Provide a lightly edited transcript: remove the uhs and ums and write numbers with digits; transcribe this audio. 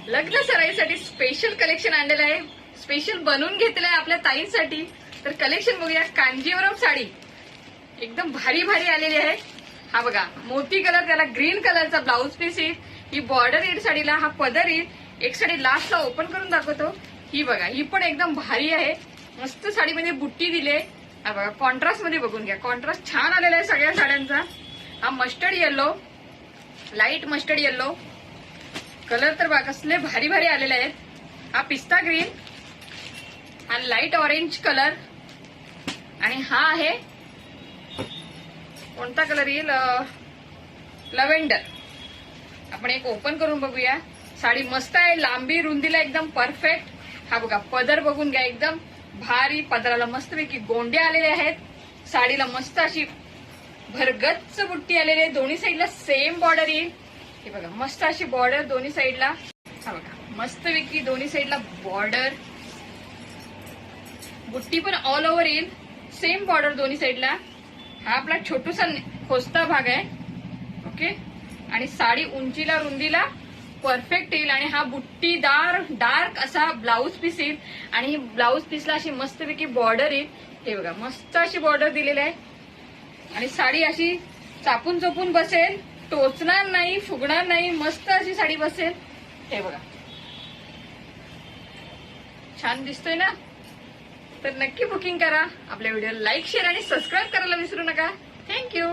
लग्न सराईसाठी special collection आणलेलं आहे, स्पेशल बनवून घेतलेलं आहे आपल्या ताईंसाठी. तर कलेक्शन बघूया. कांजीवरम साडी एकदम भारी भारी आलेली आहे. हा बघा मोती कलर, त्याला ग्रीन कलरचा ब्लाऊज पीस येईल. ही बॉर्डर येईल साडीला, हा पदर येईल. एक साडी लास्टला ओपन करून दाखवतो. ही बघा, ही पण एकदम भारी आहे. मस्त साडीमध्ये बुट्टी दिली. हा बघा कॉन्ट्रास्ट मध्ये बघून घ्या, कॉन्ट्रास्ट छान आलेला आहे सगळ्या साड्यांचा. हा mustard yellow, light mustard yellow colour तर बघा कसले भारी भारी आलेले आहेत. हा पिस्ता ग्रीन, हा लाईट ऑरेंज कलर आणि हा आहे कोणता कलर येईल, लव्हेंडर. आपण एक ओपन करून बघूया. साडी मस्त आहे, लांबी रुंदीला एकदम परफेक्ट. हा बघा पदर बघून घ्या, एकदम भारी. पदराला मस्तपैकी गोंडे आलेले आहेत. साडीला मस्त अशी भरगच्च बुट्टी आलेली आहे. दोन्ही साईडला सेम बॉर्डर येईल. हे बघा मस्त अशी बॉर्डर दोन्ही साईडला. हा बघा मस्तपैकी दोन्ही साईडला बॉर्डर, बुट्टी पण ऑल ओव्हर येईल. सेम बॉर्डर दोन्ही साईडला. हा आपला छोटूसा खोस्ता भाग आहे. ओके. आणि साडी उंचीला रुंदीला परफेक्ट येईल. आणि हा बुट्टीदार डार्क असा ब्लाऊज पीस येईल. आणि ब्लाऊज पीसला अशी मस्तपैकी बॉर्डर येईल. हे बघा मस्त अशी बॉर्डर दिलेली आहे. आणि साडी अशी चापून चोपून बसेल, टोचणार नाही, फुगणार नाही, मस्त अशी साडी बसेल. हे बघा छान दिसतोय ना. तर नक्की बुकिंग करा. आपल्या व्हिडिओला लाईक, शेअर आणि सबस्क्राईब करायला विसरू नका. थँक्यू.